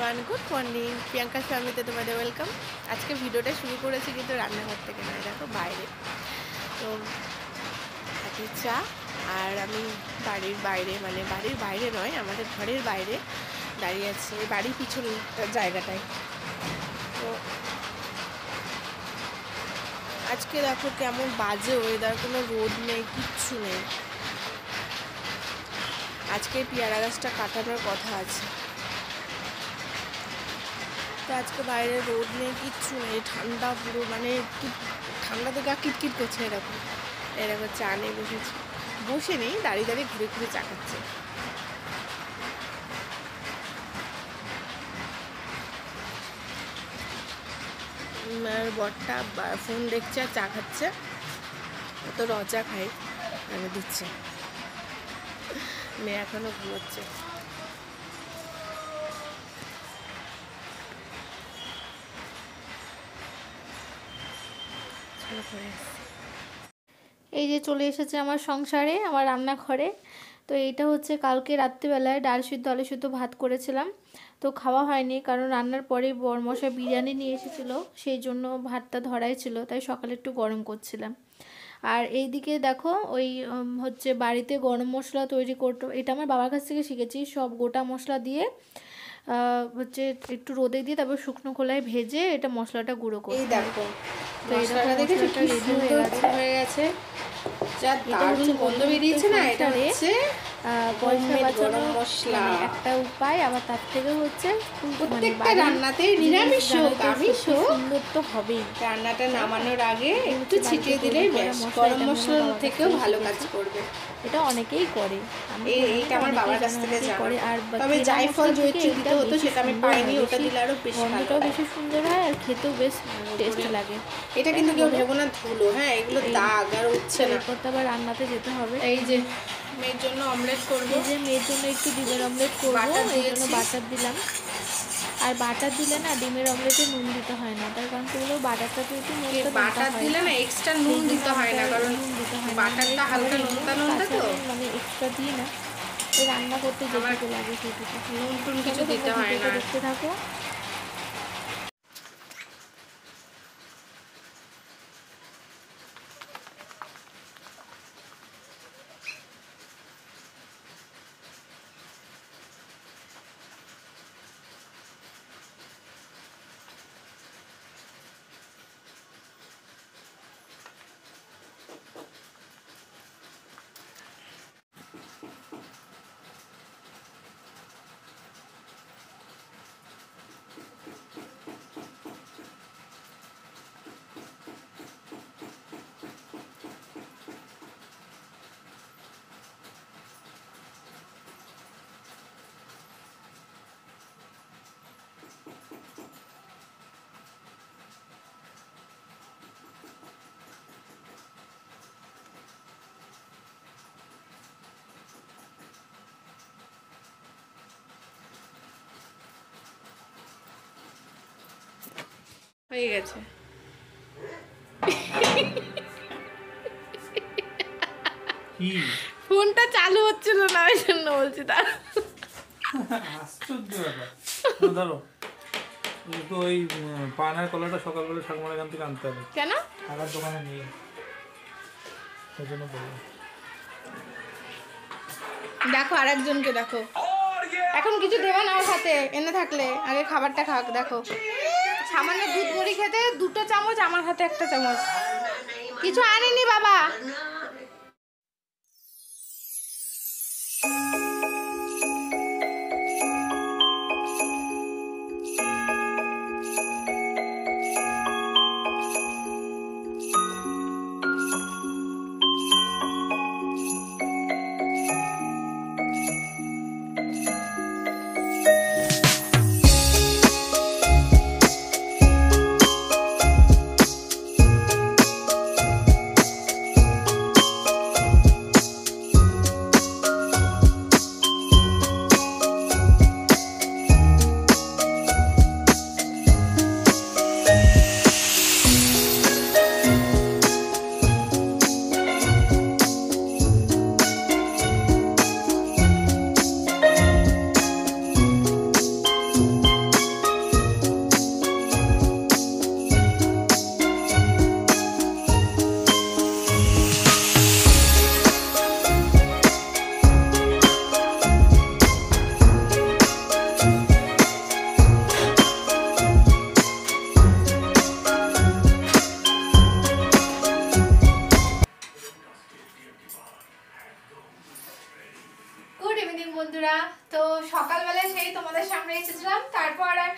Everyone, good morning. Priyanka ফ্যামিলিতে তোমাদের welcome. আজকে ভিডিওটা শুরু করেছি কিন্তু রান্নাঘর থেকে নয়, দেখো বাইরে। তো হাতে চা, আর আমি বাড়ির বাইরে, মানে বাড়ির বাইরে নয়, আমাদের ঘরের বাইরে দাঁড়িয়ে আছি, বাড়ির পিছন জায়গাটায়। তো আজকে দেখো কেমন বাজে ওয়েদার, কোনো রোদ নেই, কিচ্ছু নেই। আজকে পেয়ারা গাছটা কাটানোর কথা আছে, তো আজকে বাইরে রোদ নেই, কিচ্ছু নেই, ঠান্ডা পুরো, মানে ঠান্ডা থেকে কিটকিট করছে। এরকম এরকম চা নিয়ে বসেছি, বসে নেই, দাঁড়িয়ে দাঁড়িয়ে ঘুরে ঘুরে চা খাচ্ছে। আর বরটা ফোন দেখছে আর চা খাচ্ছে, তো রচা খাই আমি দিচ্ছে, মেয়ে এখনো ঘুমোচ্ছে। এই যে চলে এসেছে আমার সংসারে, আমার রান্নাঘরে। তো এইটা হচ্ছে কালকে রাত্রিবেলায় ডাল সিদ্ধ আলু সিদ্ধ ভাত করেছিলাম, তো খাওয়া হয়নি কারণ রান্নার পরে বরমশাই বিরিয়ানি নিয়ে এসেছিলো, সেই জন্য ভাতটা ধরাই ছিল, তাই সকালে একটু গরম করছিলাম। আর এইদিকে দেখো ওই হচ্ছে বাড়িতে গরম মশলা তৈরি করতে, এটা আমার বাবার কাছ থেকে শিখেছি। সব গোটা মশলা দিয়ে হচ্ছে একটু রোদে দিয়ে তারপর শুকনো খোলায় ভেজে এটা মশলাটা গুঁড়ো করে। এই দেখো মশলাটা দেখে রেডি হয়ে গেছে, যা দারুণ গন্ধ বেরিয়েছে না। এটা হচ্ছে পয়সা বাঁচানোর মশলা একটা উপায়, আবার তার থেকে হচ্ছে প্রত্যেকটা রান্নাতে নিরামিষ হোক আমিষ হোক সুন্দর তো হবেই। রান্নাটা নামানোর আগে একটু ছিটিয়ে দিলেই ব্যাস, গরম মশলার থেকেও ভালো কাজ করবে। এটা অনেকেই করে, এইটা আমার বাবার কাছ থেকে জানা। আর তবে জায়ফল জয়িত্রী দিতে হতো, সেটা আমি পাইনি, ওটা দিলে আরো বেশি গন্ধটাও বেশি সুন্দর হয় আর খেতেও বেশ টেস্ট লাগে। এটা কিন্তু কেউ ভেবো না ধুলো, হ্যাঁ এগুলো দাগ আর উঠছে না। করতে আবার রান্নাতে যেতে হবে। এই যে মেয়ের জন্য অমলেট করবো, এই যে মেয়ের জন্য একটু ডিমের অমলেট করবো, এই জন্য বাটার দিলাম। আর বাটার দিলে না ডিমের অমলেটে নুন দিতে হয় না, তার কারণ সেগুলো বাটারটা তো একটু বাটার দিলে না এক্সট্রা নুন দিতে হয় না, কারণ বাটারটা হালকা নোনতা নোনতা, তো মানে এক্সট্রা দিই না, রান্না করতে যেটুকু লাগে সেটুকু, নুন টুন কিছু দিতে হয় না। দেখতে থাকো। হয়ে গেছে। ফোনটা চালু হচ্ছিল না, ওই জন্য বলছি। তার আশ্চর্য ব্যাপার। ধরো তো ওই পানার কলাটা সকালবেলা শাকমারা এখান থেকে আনতে হবে, কেন টাকার দোকানে নিয়ে, সেই জন্য বললাম। দেখো আরেকজনকে দেখো, এখন কিছু দেবে না ওর হাতে, এনে থাকলে আগে খাবারটা খাক। দেখো সামান্য দুধ বড়ি খেতে 2টো চামচ, আমার হাতে 1টা চামচ, কিছু আনেনি বাবা। এসেছিলাম, তারপর আর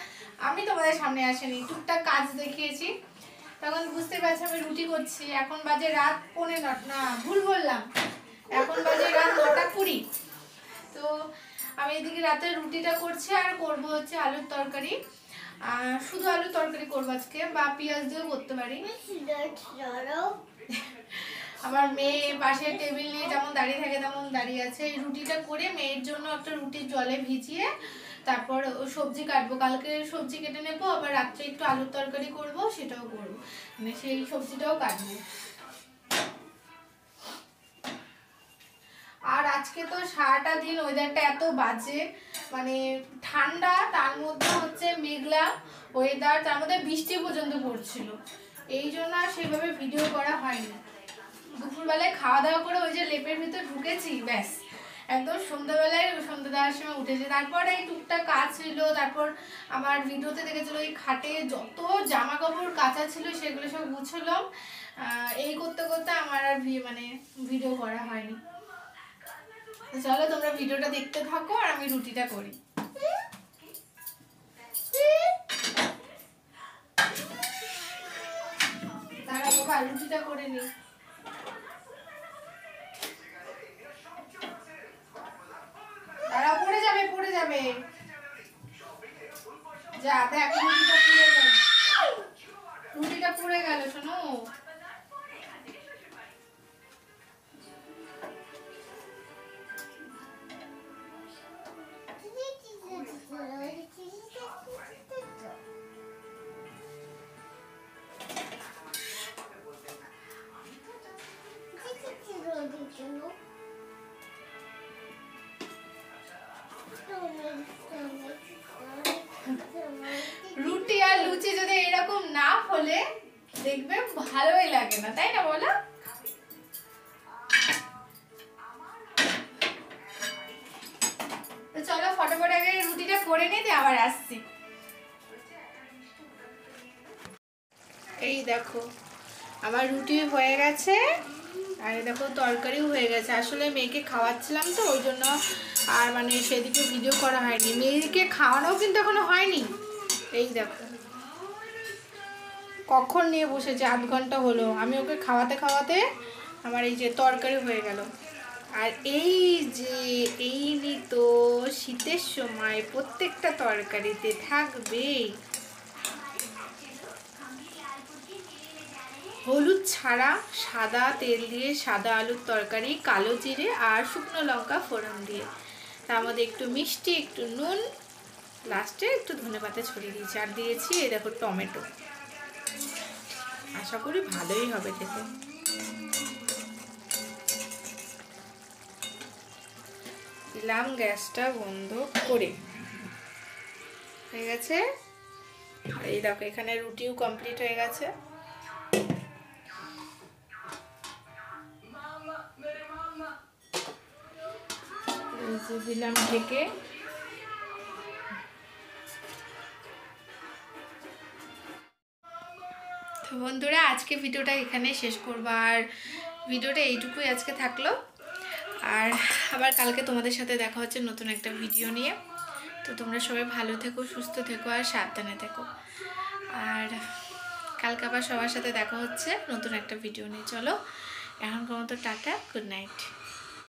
আমি তোমাদের সামনে আসিনি, টুকটাক কাজ দেখিয়েছি। তখন বুঝতে পারছি আমি রুটি করছি। এখন বাজে রাত 9:30, না ভুল বললাম, এখন বাজে রাত 9:20। তো আমি এদিকে রাতে রুটিটা করছি আর করব হচ্ছে আলুর তরকারি। শুধু আলুর তরকারি করবো আজকে, বা পেঁয়াজ দিয়েও করতে পারি। আমার মেয়ে পাশে টেবিল নিয়ে যেমন দাঁড়িয়ে থাকে তেমন দাঁড়িয়ে আছে। এই রুটিটা করে মেয়ের জন্য একটা রুটি জলে ভিজিয়ে তারপর সবজি কাটবো, কালকে সবজি কেটে নেবো, আবার রাত্রে একটু আলুর তরকারি করব, সেটাও করবো, মানে সেই সবজিটাও কাটবো। আর আজকে তো সারাটা দিন ওয়েদারটা এত বাজে, মানে ঠান্ডা, তার মধ্যে হচ্ছে মেঘলা ওয়েদার, তার মধ্যে বৃষ্টি পর্যন্ত পড়ছিল। এই জন্য আর সেভাবে ভিডিও করা হয়নি। দুপুরবেলায় খাওয়া দাওয়া করে ওই যে লেপের ভিতর ঢুকেছি, ব্যাস একদম সন্ধ্যাবেলায় সন্ধ্যা দেওয়ার সময় উঠেছে। তারপর এই টুকটাক কাজ ছিল, তারপর আমার ভিডিওতে দেখেছিল ওই খাটে যত জামা কাপড় কাঁচা ছিল সেগুলো সব গুছলাম। এই করতে করতে আমার আর মানে ভিডিও করা হয়নি। চলো তোমরা ভিডিওটা দেখতে থাকো আর আমি রুটিটা করি। তারা বাবা রুটিটা করে নি। তারা পড়ে যাবে, পড়ে যাবে। যা দেখ রুটিটা পুড়ে গেল, রুটিটা পুড়ে গেল। শোনো রুটি আর লুচি যদি এরকম না ফলে দেখবে ভালোই লাগে না, তাই না বলো? তো চলো ফটাফট আগে রুটিটা করে নিতে আবার আসছি। এই দেখো আমার রুটি হয়ে গেছে, আর দেখো তরকারিও হয়ে গেছে। আসলে মেয়েকে খাওয়াচ্ছিলাম তো ওই জন্য আর মানে সেদিকে ভিডিও করা হয়নি। মেয়েকে খাওয়ানোও কিন্তু এখনো হয়নি। এই দেখো কখন নিয়ে বসেছে, 8 ঘন্টা হলো। আমি ওকে খাওয়াতে খাওয়াতে আমার এই যে তরকারি হয়ে গেল। আর এই যে এই তো শীতের সময় প্রত্যেকটা তরকারিতে থাকবে হলুদ ছাড়া সাদা তেল দিয়ে সাদা আলুর তরকারি, কালো জিরে আর শুকনো লঙ্কা ফোড়ন দিয়ে, তার মধ্যে একটু মিষ্টি, একটু নুন, লাস্টে একটু ধনেপাতা ছড়িয়ে দিয়েছি। আর দিয়েছি এই দেখো টমেটো। আশা করি ভালোই হবে খেতে। দিলাম গ্যাসটা বন্ধ করে। হয়ে গেছে। এই দেখো এখানে রুটিও কমপ্লিট হয়ে গেছে। দিলাম ঢেকে। তো বন্ধুরা আজকে ভিডিওটা এখানে শেষ করবো, আর ভিডিওটা এইটুকুই আজকে থাকলো। আর আবার কালকে তোমাদের সাথে দেখা হচ্ছে নতুন একটা ভিডিও নিয়ে। তো তোমরা সবাই ভালো থেকো, সুস্থ থেকো আর সাবধানে থেকো। আর কালকে আবার সবার সাথে দেখা হচ্ছে নতুন একটা ভিডিও নিয়ে। চলো এখনকার মতো টাটা, গুড নাইট।